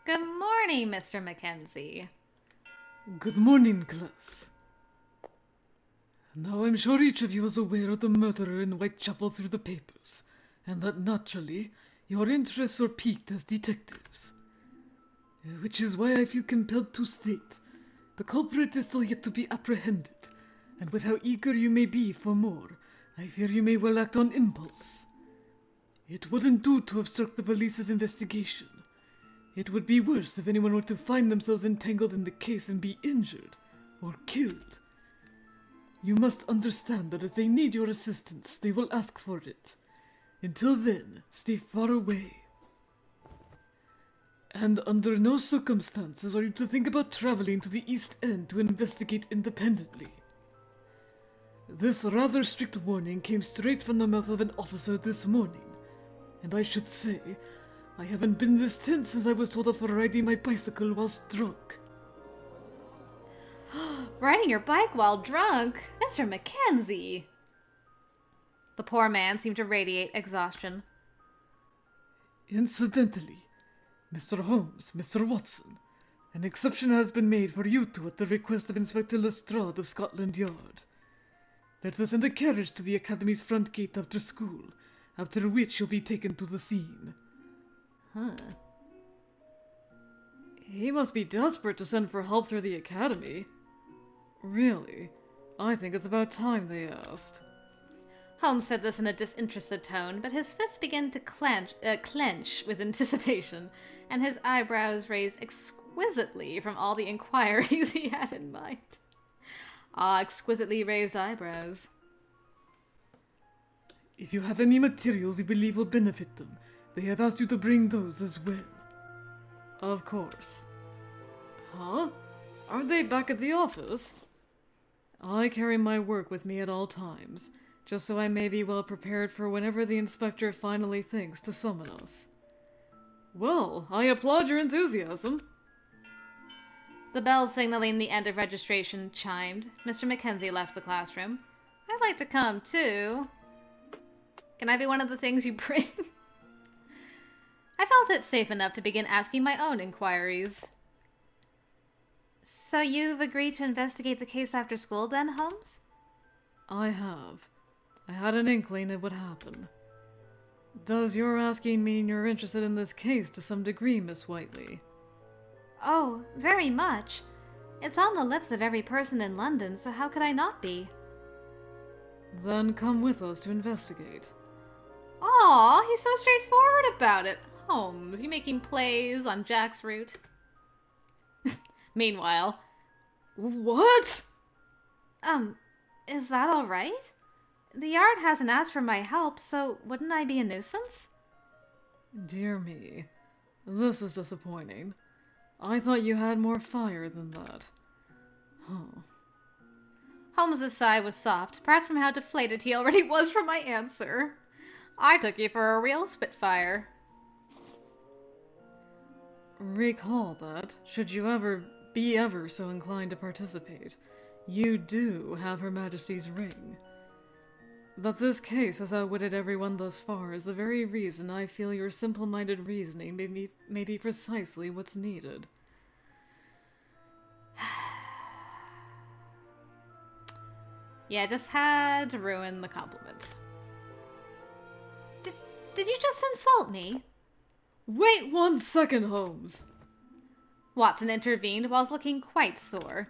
Good morning, Mr. Mackenzie. Good morning, class. Now I'm sure each of you is aware of the murderer in Whitechapel through the papers, and that naturally your interests are piqued as detectives. Which is why I feel compelled to state the culprit is still yet to be apprehended, and with how eager you may be for more, I fear you may well act on impulse. It wouldn't do to obstruct the police's investigation. It would be worse if anyone were to find themselves entangled in the case and be injured or killed. You must understand that if they need your assistance, they will ask for it. Until then, stay far away. And under no circumstances are you to think about traveling to the East End to investigate independently. This rather strict warning came straight from the mouth of an officer this morning, and I should say, I haven't been this tense since I was told off for riding my bicycle whilst drunk. Riding your bike while drunk? Mr. Mackenzie! The poor man seemed to radiate exhaustion. Incidentally, Mr. Holmes, Mr. Watson, an exception has been made for you two at the request of Inspector Lestrade of Scotland Yard. They're to send a carriage to the Academy's front gate after school, after which you'll be taken to the scene. Huh. He must be desperate to send for help through the Academy. Really? I think it's about time they asked. Holmes said this in a disinterested tone, but his fists began to clench with anticipation, and his eyebrows raised exquisitely from all the inquiries he had in mind. Ah, exquisitely raised eyebrows. If you have any materials you believe will benefit them, they have asked you to bring those as well. Of course. Huh? Aren't they back at the office? I carry my work with me at all times, just so I may be well prepared for whenever the inspector finally thinks to summon us. Well, I applaud your enthusiasm. The bell signaling the end of registration chimed. Mr. Mackenzie left the classroom. I'd like to come, too. Can I be one of the things you bring? I felt it safe enough to begin asking my own inquiries. So you've agreed to investigate the case after school then, Holmes? I have. I had an inkling it would happen. Does your asking mean you're interested in this case to some degree, Miss Whiteley? Oh, very much. It's on the lips of every person in London, so how could I not be? Then come with us to investigate. Aw, he's so straightforward about it. Holmes, you making plays on Jack's route? Meanwhile... What? Is that all right? The yard hasn't asked for my help, so wouldn't I be a nuisance? Dear me, this is disappointing. I thought you had more fire than that. Huh. Holmes's sigh was soft, perhaps from how deflated he already was from my answer. I took you for a real spitfire. Recall that, should you ever be ever so inclined to participate, you do have Her Majesty's ring. That this case has outwitted everyone thus far is the very reason I feel your simple-minded reasoning may be precisely what's needed. Yeah, just had to ruin the compliment. Did you just insult me? Wait 1 second, Holmes! Watson intervened whilst looking quite sore.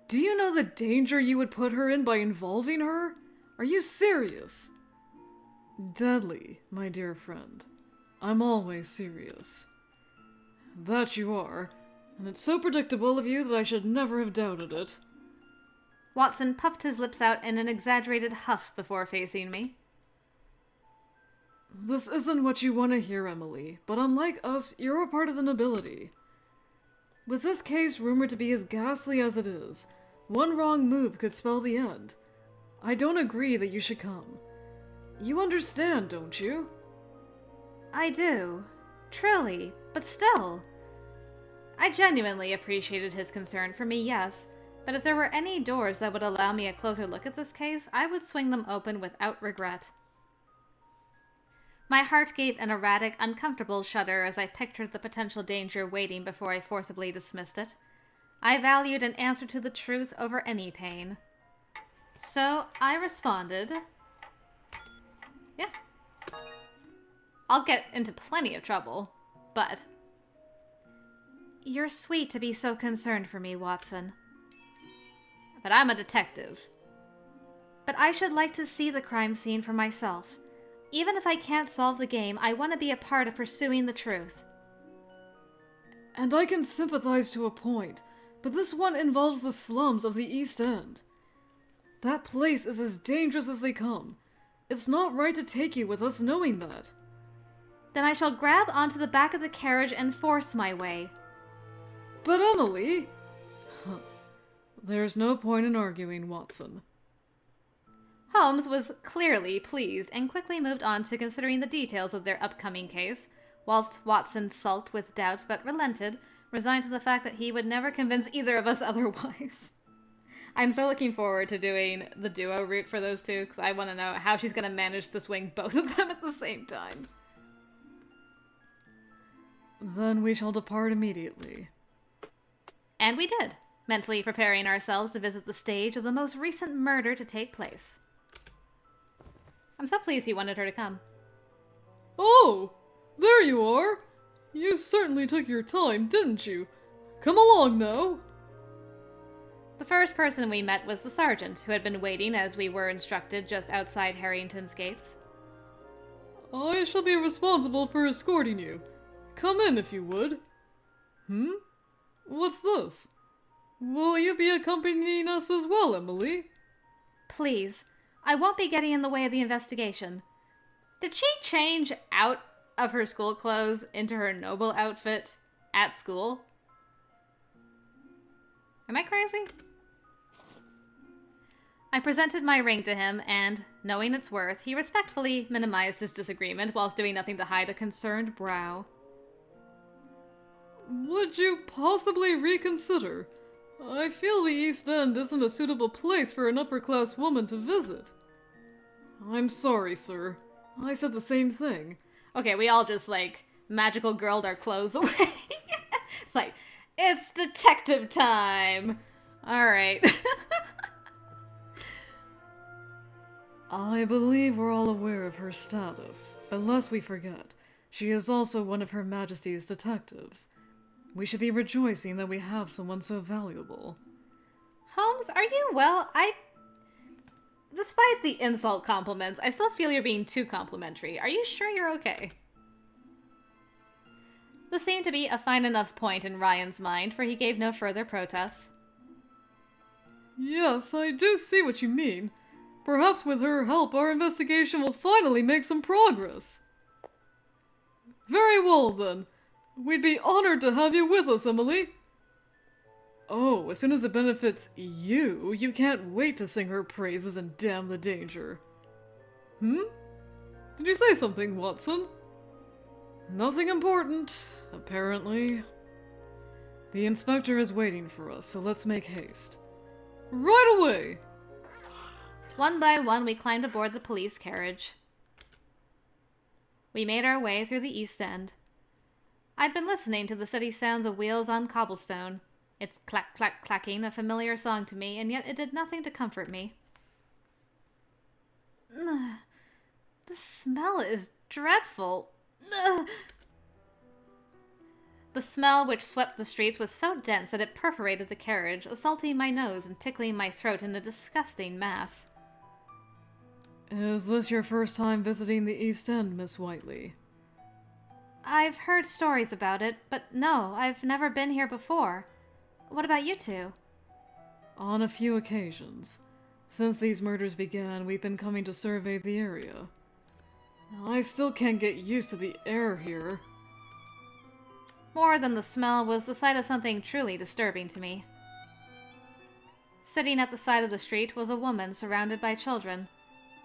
Do you know the danger you would put her in by involving her? Are you serious? Deadly, my dear friend. I'm always serious. That you are, and it's so predictable of you that I should never have doubted it. Watson puffed his lips out in an exaggerated huff before facing me. This isn't what you want to hear, Emily, but unlike us, you're a part of the nobility. With this case rumored to be as ghastly as it is, one wrong move could spell the end. I don't agree that you should come. You understand, don't you? I do. Truly, but still. I genuinely appreciated his concern for me, yes, but if there were any doors that would allow me a closer look at this case, I would swing them open without regret. My heart gave an erratic, uncomfortable shudder as I pictured the potential danger waiting before I forcibly dismissed it. I valued an answer to the truth over any pain. So I responded, yeah. I'll get into plenty of trouble, but... You're sweet to be so concerned for me, Watson. But I'm a detective. But I should like to see the crime scene for myself. Even if I can't solve the game, I want to be a part of pursuing the truth. And I can sympathize to a point, but this one involves the slums of the East End. That place is as dangerous as they come. It's not right to take you with us knowing that. Then I shall grab onto the back of the carriage and force my way. But Emily... There's no point in arguing, Watson. Holmes was clearly pleased and quickly moved on to considering the details of their upcoming case, whilst Watson sulked with doubt but relented, resigned to the fact that he would never convince either of us otherwise. I'm so looking forward to doing the duo route for those two, because I want to know how she's going to manage to swing both of them at the same time. Then we shall depart immediately. And we did, mentally preparing ourselves to visit the stage of the most recent murder to take place. I'm so pleased he wanted her to come. Oh! There you are! You certainly took your time, didn't you? Come along now! The first person we met was the sergeant, who had been waiting as we were instructed just outside Harrington's gates. I shall be responsible for escorting you. Come in if you would. What's this? Will you be accompanying us as well, Emily? Please. I won't be getting in the way of the investigation. Did she change out of her school clothes into her noble outfit at school? Am I crazy? I presented my ring to him, and, knowing its worth, he respectfully minimized his disagreement whilst doing nothing to hide a concerned brow. Would you possibly reconsider? I feel the East End isn't a suitable place for an upper-class woman to visit. I'm sorry, sir. I said the same thing. Okay, we all just, magical girled our clothes away. It's like, it's detective time! Alright. I believe we're all aware of her status, but lest we forget, she is also one of Her Majesty's detectives. We should be rejoicing that we have someone so valuable. Holmes, are you well? Despite the insult compliments, I still feel you're being too complimentary. Are you sure you're okay? This seemed to be a fine enough point in Ryan's mind, for he gave no further protests. Yes, I do see what you mean. Perhaps with her help, our investigation will finally make some progress. Very well, then. We'd be honored to have you with us, Emily. Oh, as soon as it benefits you, you can't wait to sing her praises and damn the danger. Did you say something, Watson? Nothing important, apparently. The inspector is waiting for us, so let's make haste. Right away! One by one, we climbed aboard the police carriage. We made our way through the East End. I'd been listening to the steady sounds of wheels on cobblestone, its clack-clack-clacking a familiar song to me, and yet it did nothing to comfort me. The smell is dreadful. The smell which swept the streets was so dense that it perforated the carriage, assaulting my nose and tickling my throat in a disgusting mass. Is this your first time visiting the East End, Miss Whiteley? I've heard stories about it, but no, I've never been here before. What about you two? On a few occasions. Since these murders began, we've been coming to survey the area. I still can't get used to the air here. More than the smell was the sight of something truly disturbing to me. Sitting at the side of the street was a woman surrounded by children.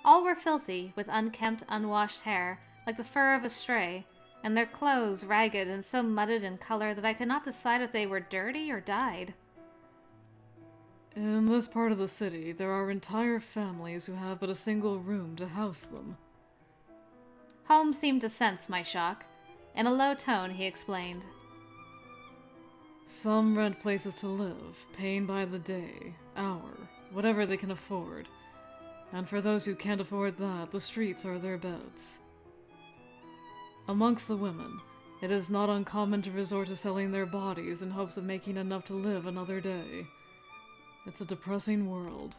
All were filthy, with unkempt, unwashed hair, like the fur of a stray, and their clothes ragged and so mudded in color that I could not decide if they were dirty or dyed. In this part of the city, there are entire families who have but a single room to house them. Holmes seemed to sense my shock. In a low tone, he explained. Some rent places to live, paying by the day, hour, whatever they can afford. And for those who can't afford that, the streets are their beds. Amongst the women, it is not uncommon to resort to selling their bodies in hopes of making enough to live another day. It's a depressing world.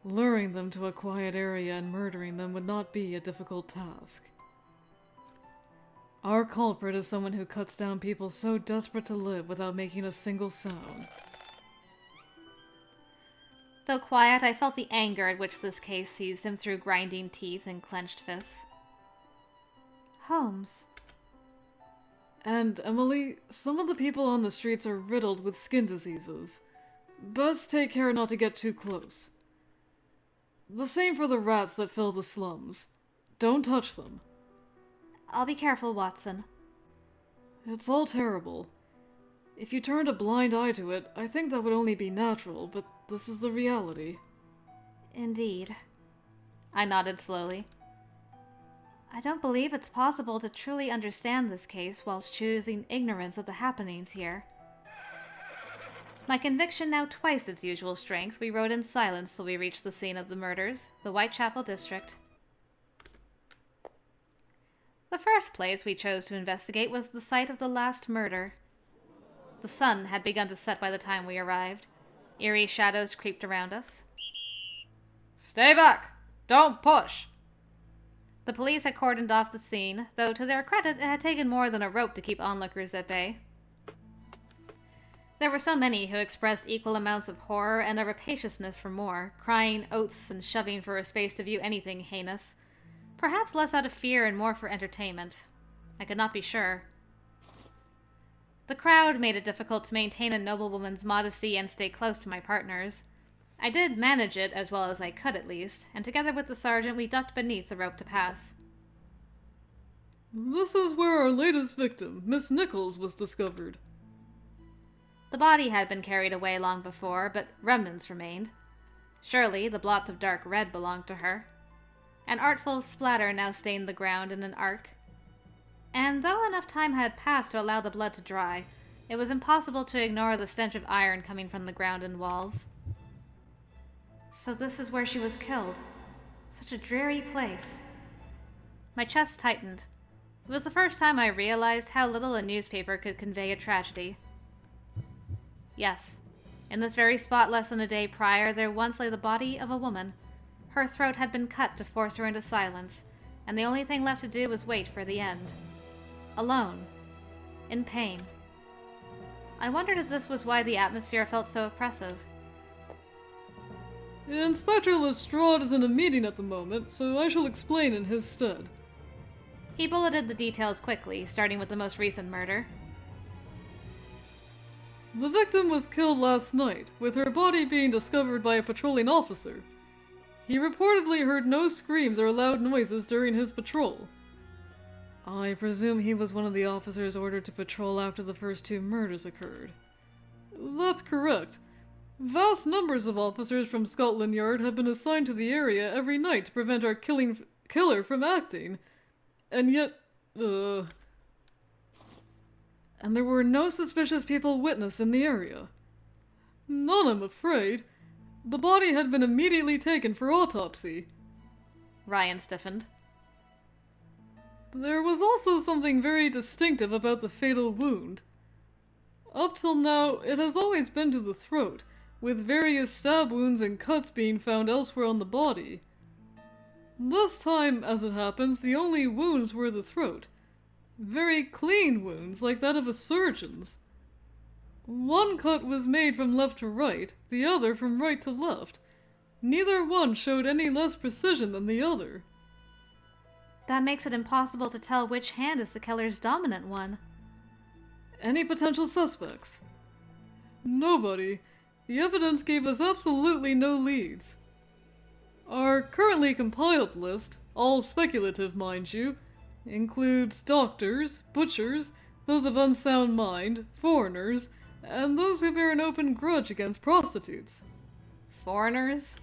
Luring them to a quiet area and murdering them would not be a difficult task. Our culprit is someone who cuts down people so desperate to live without making a single sound. Though quiet, I felt the anger at which this case seized him through grinding teeth and clenched fists. Holmes. And, Emily, some of the people on the streets are riddled with skin diseases. Best take care not to get too close. The same for the rats that fill the slums. Don't touch them. I'll be careful, Watson. It's all terrible. If you turned a blind eye to it, I think that would only be natural, but this is the reality. Indeed. I nodded slowly. I don't believe it's possible to truly understand this case whilst choosing ignorance of the happenings here. My conviction now twice its usual strength, we rode in silence till we reached the scene of the murders, the Whitechapel district. The first place we chose to investigate was the site of the last murder. The sun had begun to set by the time we arrived. Eerie shadows creeped around us. Stay back! Don't push! The police had cordoned off the scene, though to their credit it had taken more than a rope to keep onlookers at bay. There were so many who expressed equal amounts of horror and a rapaciousness for more, crying oaths and shoving for a space to view anything heinous. Perhaps less out of fear and more for entertainment. I could not be sure. The crowd made it difficult to maintain a noblewoman's modesty and stay close to my partners. I did manage it as well as I could, at least, and together with the sergeant we ducked beneath the rope to pass. This is where our latest victim, Miss Nichols, was discovered. The body had been carried away long before, but remnants remained. Surely the blots of dark red belonged to her. An artful splatter now stained the ground in an arc. And though enough time had passed to allow the blood to dry, it was impossible to ignore the stench of iron coming from the ground and walls. So this is where she was killed. Such a dreary place. My chest tightened. It was the first time I realized how little a newspaper could convey a tragedy. Yes, in this very spot less than a day prior, there once lay the body of a woman. Her throat had been cut to force her into silence, and the only thing left to do was wait for the end. Alone. In pain. I wondered if this was why the atmosphere felt so oppressive. Inspector Lestrade is in a meeting at the moment, so I shall explain in his stead. He bulleted the details quickly, starting with the most recent murder. The victim was killed last night, with her body being discovered by a patrolling officer. He reportedly heard no screams or loud noises during his patrol. I presume he was one of the officers ordered to patrol after the first two murders occurred. That's correct. Vast numbers of officers from Scotland Yard have been assigned to the area every night to prevent our killer from acting. And yet, And there were no suspicious people witnessed in the area. None, I'm afraid. The body had been immediately taken for autopsy. Ryan stiffened. There was also something very distinctive about the fatal wound. Up till now, it has always been to the throat, with various stab wounds and cuts being found elsewhere on the body. This time, as it happens, the only wounds were the throat. Very clean wounds, like that of a surgeon's. One cut was made from left to right, the other from right to left. Neither one showed any less precision than the other. That makes it impossible to tell which hand is the killer's dominant one. Any potential suspects? Nobody. The evidence gave us absolutely no leads. Our currently compiled list, all speculative mind you, includes doctors, butchers, those of unsound mind, foreigners, and those who bear an open grudge against prostitutes. Foreigners?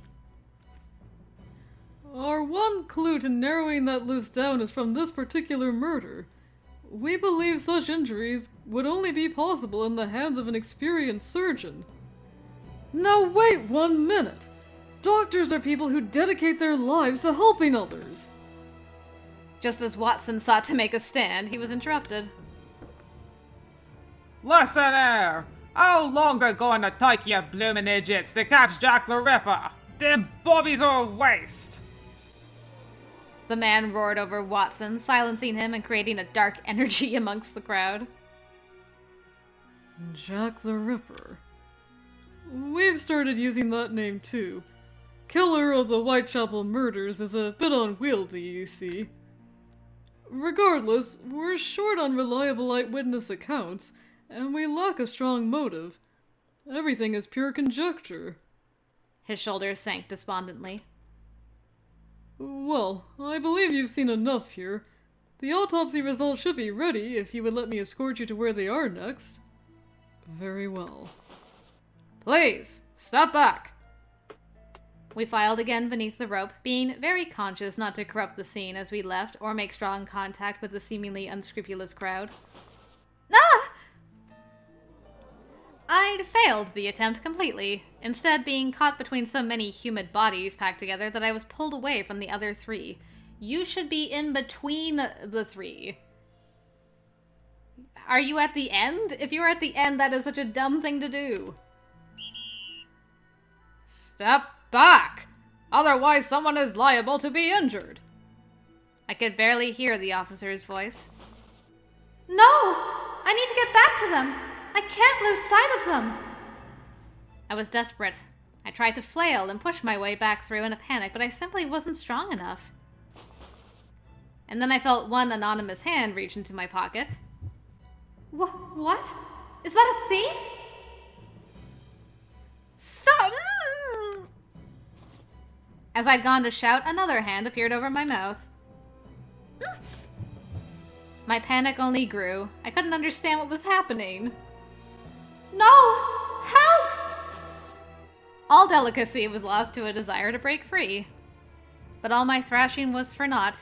Our one clue to narrowing that list down is from this particular murder. We believe such injuries would only be possible in the hands of an experienced surgeon. Now wait 1 minute! Doctors are people who dedicate their lives to helping others! Just as Watson sought to make a stand, he was interrupted. Listen here! How long are going to take you bloomin' idiots to catch Jack the Ripper? Them bobbies are a waste! The man roared over Watson, silencing him and creating a dark energy amongst the crowd. Jack the Ripper. We've started using that name too. Killer of the Whitechapel murders is a bit unwieldy, you see. Regardless, we're short on reliable eyewitness accounts, and we lack a strong motive. Everything is pure conjecture. His shoulders sank despondently. Well, I believe you've seen enough here. The autopsy results should be ready if you would let me escort you to where they are next. Very well. Please, step back! We filed again beneath the rope, being very conscious not to corrupt the scene as we left or make strong contact with the seemingly unscrupulous crowd. Ah! I'd failed the attempt completely, instead being caught between so many humid bodies packed together that I was pulled away from the other three. You should be in between the three. Are you at the end? If you're at the end, that is such a dumb thing to do. Step back! Otherwise someone is liable to be injured. I could barely hear the officer's voice. No! I need to get back to them! I can't lose sight of them! I was desperate. I tried to flail and push my way back through in a panic, but I simply wasn't strong enough. And then I felt one anonymous hand reach into my pocket. What? Is that a thief? Stop! As I'd gone to shout, another hand appeared over my mouth. My panic only grew. I couldn't understand what was happening. No! Help! All delicacy was lost to a desire to break free. But all my thrashing was for naught.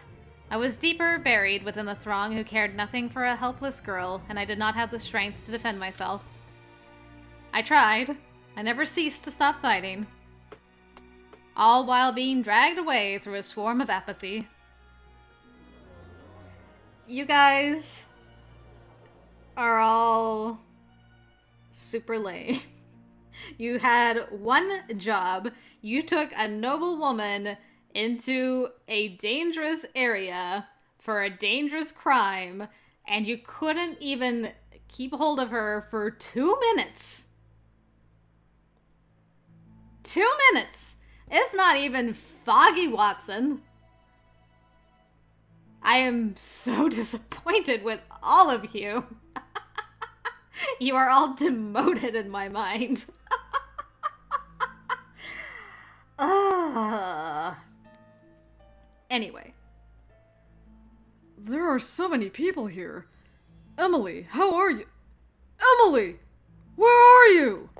I was deeper buried within the throng who cared nothing for a helpless girl, and I did not have the strength to defend myself. I tried. I never ceased to stop fighting. All while being dragged away through a swarm of apathy. You guys are all super lame. You had one job. You took a noble woman into a dangerous area for a dangerous crime, and you couldn't even keep hold of her for 2 minutes. 2 minutes! It's not even Foggy Watson. I am so disappointed with all of you. You are all demoted in my mind. Anyway. There are so many people here. Emily, how are you? Emily! Where are you?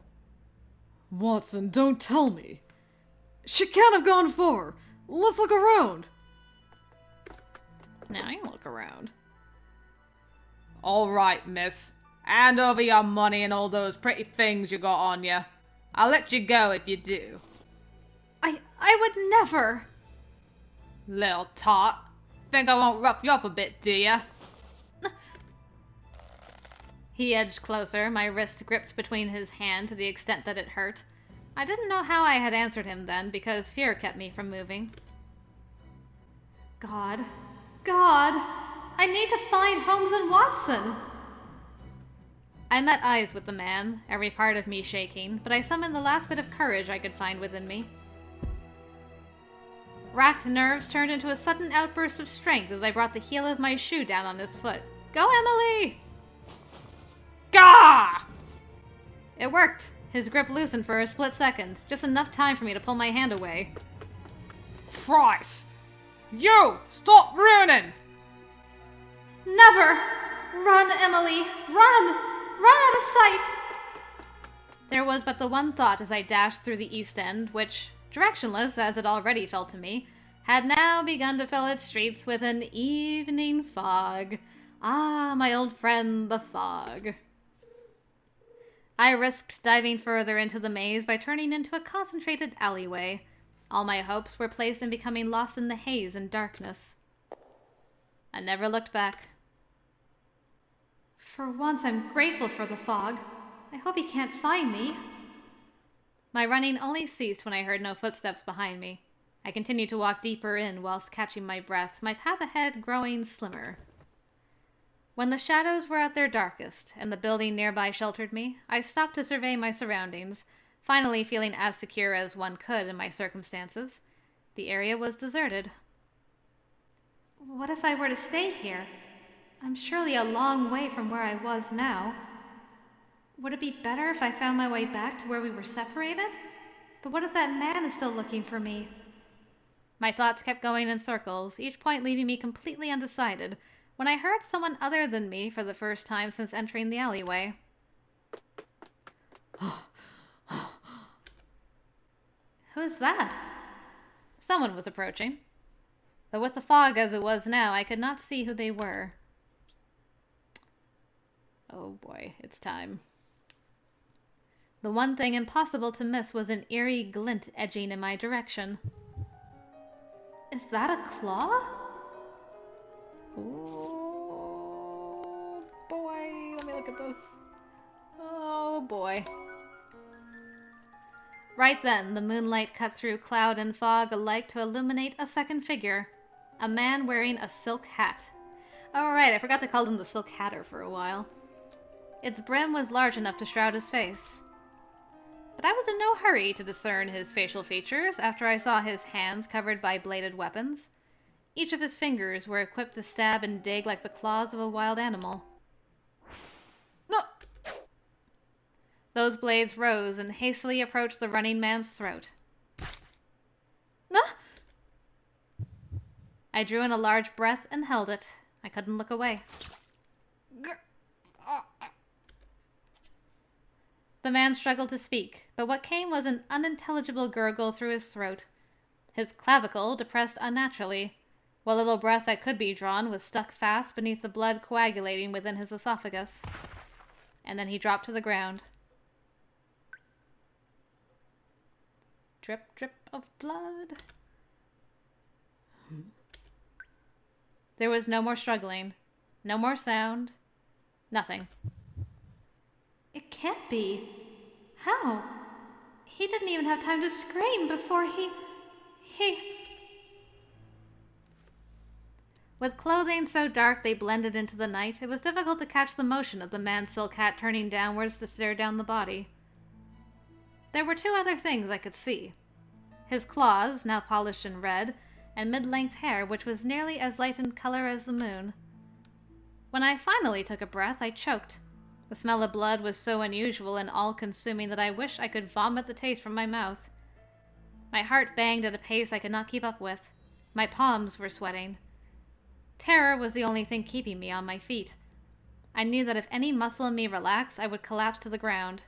Watson, don't tell me. She can't have gone far. Let's look around. Now you look around. All right, miss. Hand over your money and all those pretty things you got on you. I'll let you go if you do. I would never. Little tot. Think I won't rough you up a bit, do ya? He edged closer, my wrist gripped between his hand to the extent that it hurt. I didn't know how I had answered him then, because fear kept me from moving. God, I need to find Holmes and Watson. I met eyes with the man, every part of me shaking, but I summoned the last bit of courage I could find within me. Racked nerves turned into a sudden outburst of strength as I brought the heel of my shoe down on his foot. Go, Emily! Gah! It worked. His grip loosened for a split second, just enough time for me to pull my hand away. Christ! You! Stop ruining! Never! Run, Emily! Run! Run out of sight! There was but the one thought as I dashed through the East End, which, directionless as it already felt to me, had now begun to fill its streets with an evening fog. Ah, my old friend, the fog. I risked diving further into the maze by turning into a concentrated alleyway. All my hopes were placed in becoming lost in the haze and darkness. I never looked back. For once, I'm grateful for the fog. I hope he can't find me. My running only ceased when I heard no footsteps behind me. I continued to walk deeper in whilst catching my breath, my path ahead growing slimmer. When the shadows were at their darkest and the building nearby sheltered me, I stopped to survey my surroundings, finally feeling as secure as one could in my circumstances. The area was deserted. What if I were to stay here? I'm surely a long way from where I was now. Would it be better if I found my way back to where we were separated? But what if that man is still looking for me? My thoughts kept going in circles, each point leaving me completely undecided, when I heard someone other than me for the first time since entering the alleyway. Who is that? Someone was approaching. But with the fog as it was now, I could not see who they were. Oh boy, it's time. The one thing impossible to miss was an eerie glint edging in my direction. Is that a claw? Ooh, boy, let me look at this. Oh boy. Right then, the moonlight cut through cloud and fog alike to illuminate a second figure. A man wearing a silk hat. Oh right, I forgot they called him the Silk Hatter for a while. Its brim was large enough to shroud his face. But I was in no hurry to discern his facial features after I saw his hands covered by bladed weapons. Each of his fingers were equipped to stab and dig like the claws of a wild animal. No! Those blades rose and hastily approached the running man's throat. No! I drew in a large breath and held it. I couldn't look away. The man struggled to speak, but what came was an unintelligible gurgle through his throat. His clavicle depressed unnaturally. What little breath that could be drawn was stuck fast beneath the blood coagulating within his esophagus. And then he dropped to the ground. Drip, drip of blood. There was no more struggling. No more sound. Nothing. It can't be. How? He didn't even have time to scream before he... With clothing so dark they blended into the night, it was difficult to catch the motion of the man's silk hat turning downwards to stare down the body. There were two other things I could see. His claws, now polished and red, and mid-length hair which was nearly as light in color as the moon. When I finally took a breath, I choked. The smell of blood was so unusual and all-consuming that I wished I could vomit the taste from my mouth. My heart banged at a pace I could not keep up with. My palms were sweating. Terror was the only thing keeping me on my feet. I knew that if any muscle in me relaxed, I would collapse to the ground.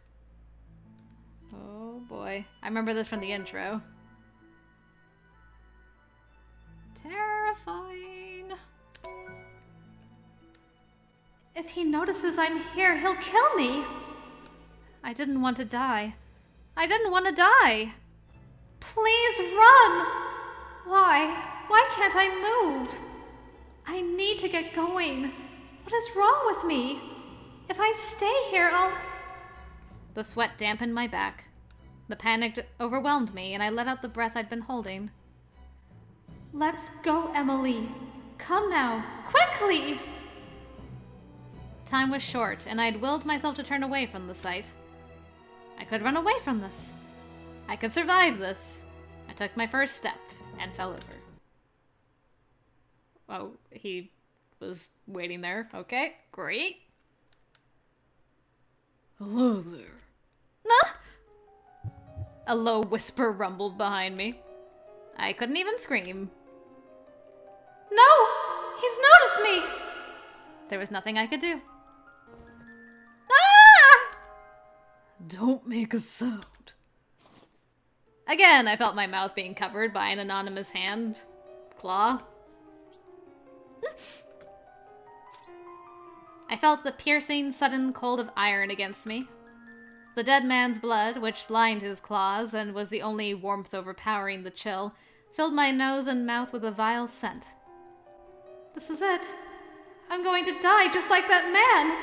Oh boy. I remember this from the intro. Terrifying. If he notices I'm here, he'll kill me. I didn't want to die. I didn't want to die. Please run. Why? Why can't I move? I need to get going. What is wrong with me? If I stay here, I'll... The sweat dampened my back. The panic overwhelmed me, and I let out the breath I'd been holding. Let's go, Emily. Come now, quickly! Time was short, and I'd willed myself to turn away from the sight. I could run away from this. I could survive this. I took my first step and fell over. Oh, he was waiting there. Okay, great. Hello there. Nah! A low whisper rumbled behind me. I couldn't even scream. No! He's noticed me! There was nothing I could do. Ah! Don't make a sound. Again, I felt my mouth being covered by an anonymous hand. claw. I felt the piercing, sudden cold of iron against me. The dead man's blood, which lined his claws and was the only warmth overpowering the chill, filled my nose and mouth with a vile scent. This is it. I'm going to die just like that man!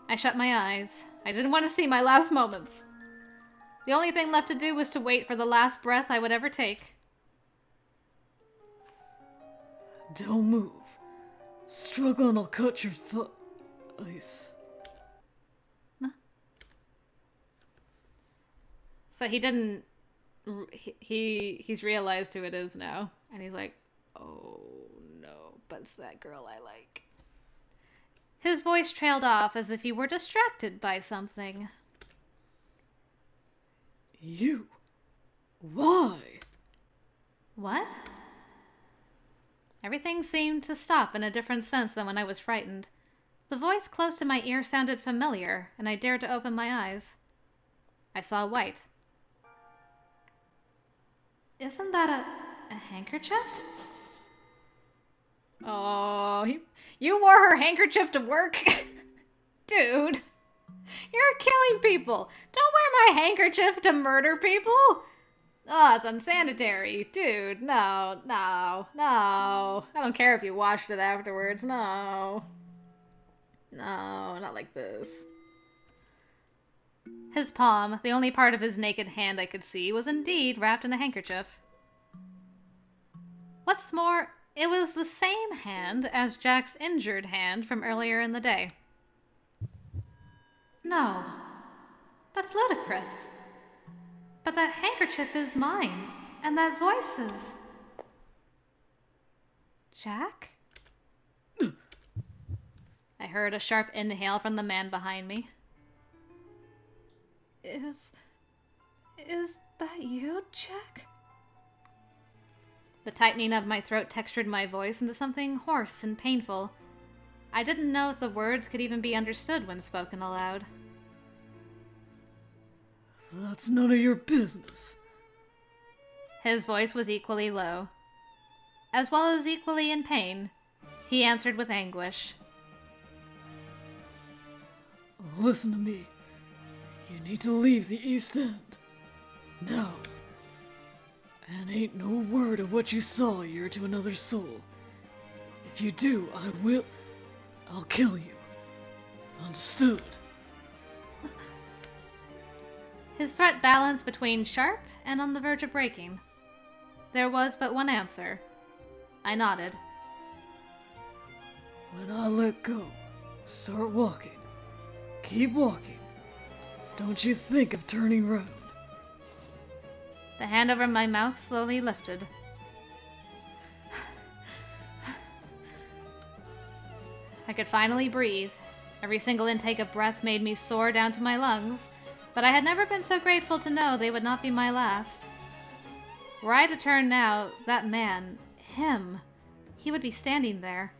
I shut my eyes. I didn't want to see my last moments. The only thing left to do was to wait for the last breath I would ever take. Don't move. Struggle and I'll cut your ice. So he didn't... He's realized who it is now. And he's like, oh no, but it's that girl I like. His voice trailed off as if he were distracted by something. You? Why? What? Everything seemed to stop in a different sense than when I was frightened. The voice close to my ear sounded familiar, and I dared to open my eyes. I saw white. Isn't that a handkerchief? Oh, you wore her handkerchief to work? Dude, you're killing people. Don't wear my handkerchief to murder people. Oh, it's unsanitary. Dude, no. I don't care if you washed it afterwards. No, not like this. His palm, the only part of his naked hand I could see, was indeed wrapped in a handkerchief. What's more, it was the same hand as Jack's injured hand from earlier in the day. No, that's ludicrous. But that handkerchief is mine, and that voice is... Jack? I heard a sharp inhale from the man behind me. Is that you, Jack? The tightening of my throat textured my voice into something hoarse and painful. I didn't know if the words could even be understood when spoken aloud. That's none of your business. His voice was equally low. As well as equally in pain, he answered with anguish. Listen to me. You need to leave the East End. Now. And ain't no word of what you saw here to another soul. If you do, I'll kill you. Understood? His threat balanced between sharp and on the verge of breaking. There was but one answer. I nodded. When I let go, start walking. Keep walking. Don't you think of turning round. The hand over my mouth slowly lifted. I could finally breathe. Every single intake of breath made me soar down to my lungs, but I had never been so grateful to know they would not be my last. Were I to turn now, that man, him, he would be standing there.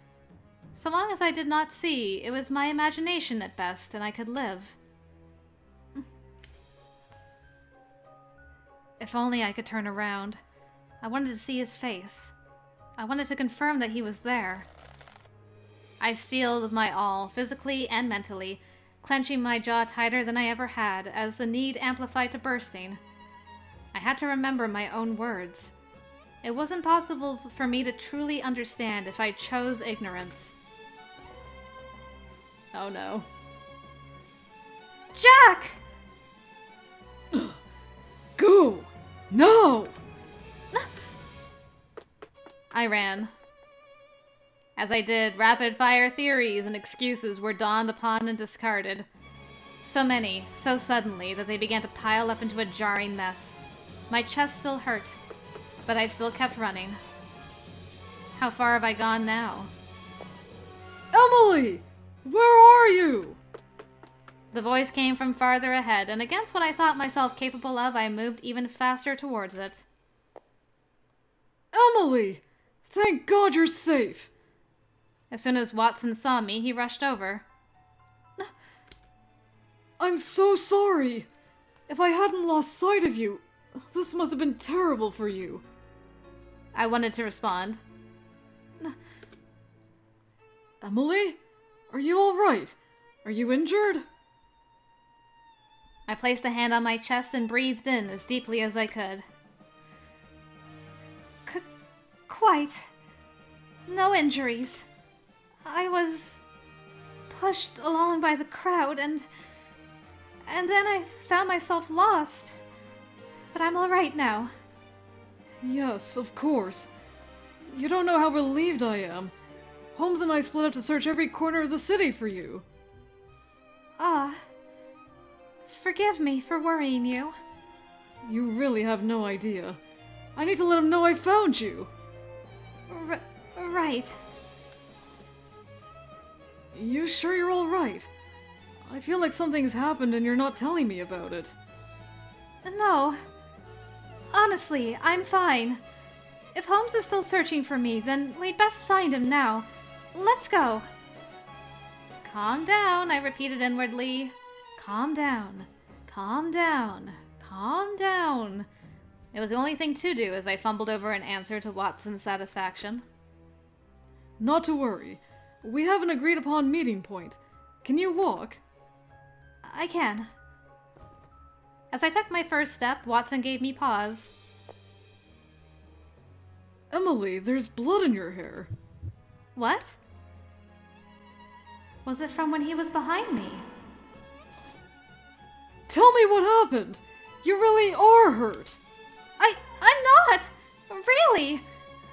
So long as I did not see, it was my imagination at best, and I could live. If only I could turn around. I wanted to see his face. I wanted to confirm that he was there. I steeled my all, physically and mentally, clenching my jaw tighter than I ever had, as the need amplified to bursting. I had to remember my own words. It wasn't possible for me to truly understand if I chose ignorance. Oh no. Jack! Go! No! I ran. As I did, rapid-fire theories and excuses were dawned upon and discarded. So many, so suddenly, that they began to pile up into a jarring mess. My chest still hurt, but I still kept running. How far have I gone now? Emily! Where are you? The voice came from farther ahead, and against what I thought myself capable of, I moved even faster towards it. Emily! Thank God you're safe! As soon as Watson saw me, he rushed over. I'm so sorry! If I hadn't lost sight of you, this must have been terrible for you. I wanted to respond. Emily? Are you alright? Are you injured? I placed a hand on my chest and breathed in as deeply as I could. Quite. No injuries. I was pushed along by the crowd and then I found myself lost. But I'm alright now. Yes, of course. You don't know how relieved I am. Holmes and I split up to search every corner of the city for you. Forgive me for worrying you. You really have no idea. I need to let him know I found you. Right. You sure you're alright? I feel like something's happened and you're not telling me about it. No. Honestly, I'm fine. If Holmes is still searching for me, then we'd best find him now. Let's go. Calm down, I repeated inwardly. Calm down. Calm down. Calm down. It was the only thing to do as I fumbled over an answer to Watson's satisfaction. Not to worry. We have an agreed upon meeting point. Can you walk? I can. As I took my first step, Watson gave me pause. Emily, there's blood in your hair. What? Was it from when he was behind me? Tell me what happened! You really are hurt! I'm not! Really!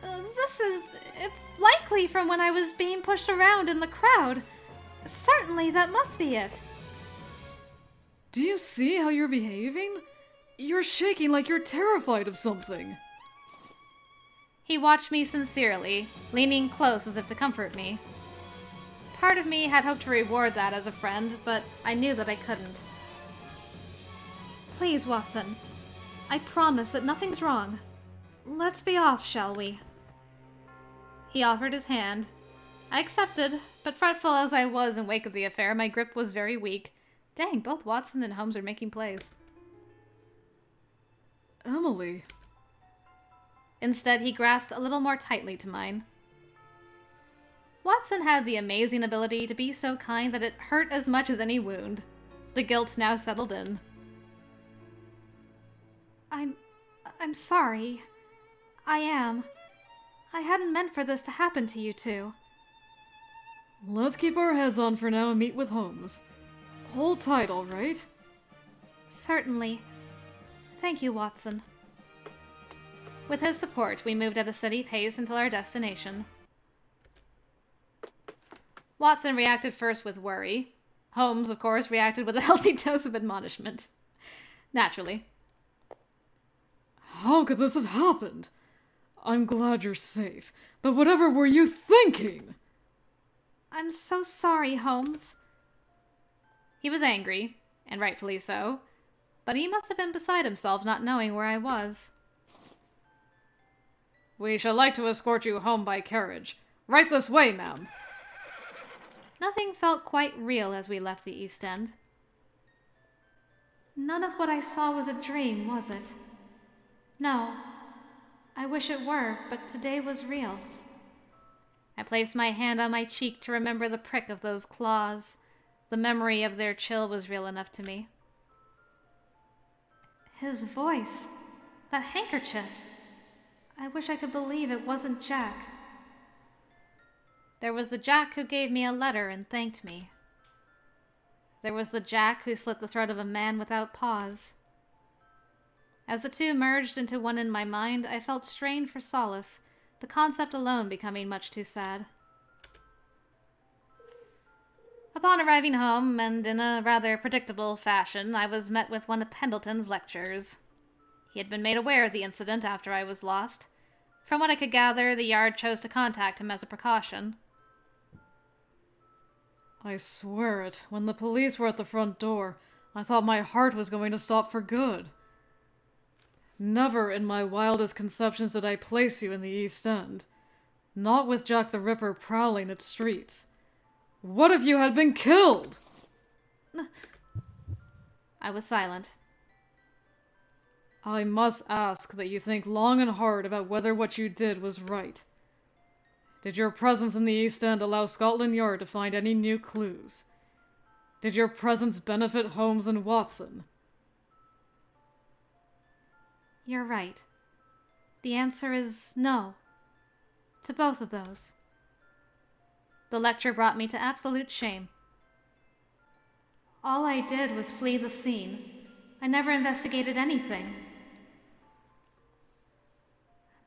It's likely from when I was being pushed around in the crowd. Certainly, that must be it. Do you see how you're behaving? You're shaking like you're terrified of something. He watched me sincerely, leaning close as if to comfort me. Part of me had hoped to reward that as a friend, but I knew that I couldn't. Please, Watson. I promise that nothing's wrong. Let's be off, shall we? He offered his hand. I accepted, but fretful as I was in wake of the affair, my grip was very weak. Dang, both Watson and Holmes are making plays. Emily. Instead, he grasped a little more tightly to mine. Watson had the amazing ability to be so kind that it hurt as much as any wound. The guilt now settled in. I'm sorry. I am. I hadn't meant for this to happen to you two. Let's keep our heads on for now and meet with Holmes. Hold tight, alright? Certainly. Thank you, Watson. With his support, we moved at a steady pace until our destination. Watson reacted first with worry. Holmes, of course, reacted with a healthy dose of admonishment. Naturally. How could this have happened? I'm glad you're safe, but whatever were you thinking? I'm so sorry, Holmes. He was angry, and rightfully so, but he must have been beside himself not knowing where I was. We shall like to escort you home by carriage. Right this way, ma'am. Nothing felt quite real as we left the East End. None of what I saw was a dream, was it? No. I wish it were, but today was real. I placed my hand on my cheek to remember the prick of those claws. The memory of their chill was real enough to me. His voice. That handkerchief. I wish I could believe it wasn't Jack. There was the Jack who gave me a letter and thanked me. There was the Jack who slit the throat of a man without pause. As the two merged into one in my mind, I felt strained for solace, the concept alone becoming much too sad. Upon arriving home, and in a rather predictable fashion, I was met with one of Pendleton's lectures. He had been made aware of the incident after I was lost. From what I could gather, the Yard chose to contact him as a precaution. I swear it, when the police were at the front door, I thought my heart was going to stop for good. Never in my wildest conceptions did I place you in the East End. Not with Jack the Ripper prowling its streets. What if you had been killed? I was silent. I must ask that you think long and hard about whether what you did was right. Did your presence in the East End allow Scotland Yard to find any new clues? Did your presence benefit Holmes and Watson? You're right. The answer is no. To both of those. The lecture brought me to absolute shame. All I did was flee the scene. I never investigated anything.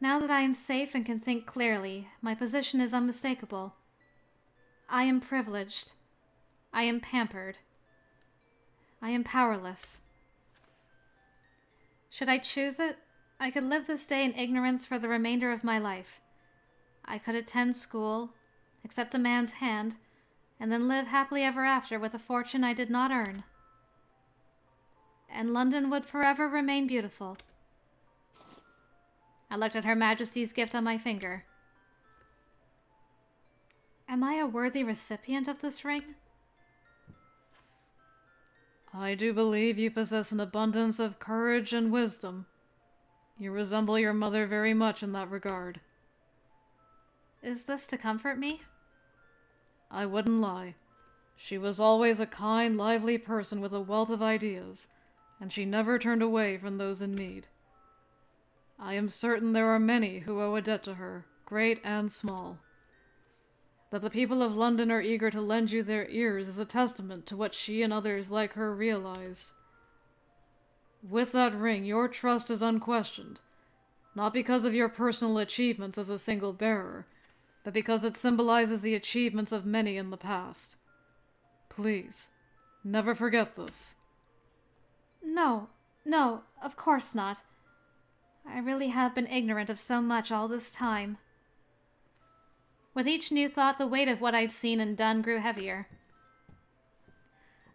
Now that I am safe and can think clearly, my position is unmistakable. I am privileged. I am pampered. I am powerless. Should I choose it, I could live this day in ignorance for the remainder of my life. I could attend school, accept a man's hand, and then live happily ever after with a fortune I did not earn. And London would forever remain beautiful. I looked at Her Majesty's gift on my finger. Am I a worthy recipient of this ring? I do believe you possess an abundance of courage and wisdom. You resemble your mother very much in that regard. Is this to comfort me? I wouldn't lie. She was always a kind, lively person with a wealth of ideas, and she never turned away from those in need. I am certain there are many who owe a debt to her, great and small. That the people of London are eager to lend you their ears is a testament to what she and others like her realized. With that ring, your trust is unquestioned, not because of your personal achievements as a single bearer, but because it symbolizes the achievements of many in the past. Please, never forget this. No, of course not. I really have been ignorant of so much all this time. With each new thought, the weight of what I'd seen and done grew heavier.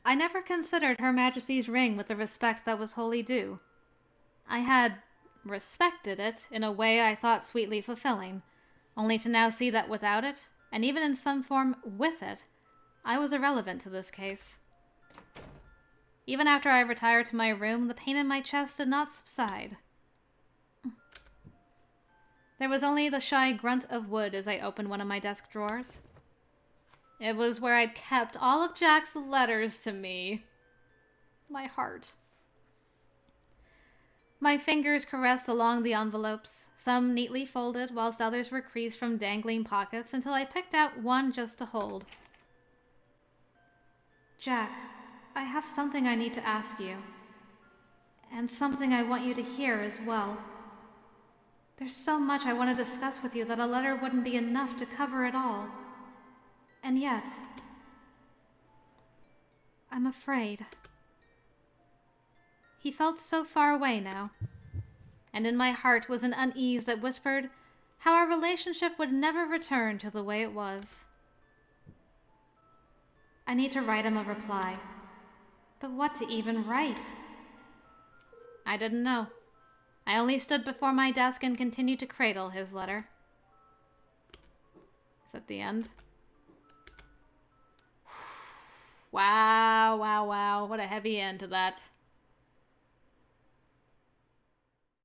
I never considered Her Majesty's ring with the respect that was wholly due. I had respected it in a way I thought sweetly fulfilling, only to now see that without it, and even in some form with it, I was irrelevant to this case. Even after I retired to my room, the pain in my chest did not subside. There was only the shy grunt of wood as I opened one of my desk drawers. It was where I'd kept all of Jack's letters to me. My heart. My fingers caressed along the envelopes, some neatly folded, whilst others were creased from dangling pockets, until I picked out one just to hold. Jack, I have something I need to ask you. And something I want you to hear as well. There's so much I want to discuss with you that a letter wouldn't be enough to cover it all. And yet, I'm afraid. He felt so far away now, and in my heart was an unease that whispered how our relationship would never return to the way it was. I need to write him a reply, but what to even write? I didn't know. I only stood before my desk and continued to cradle his letter. Is that the end? Wow. What a heavy end to that.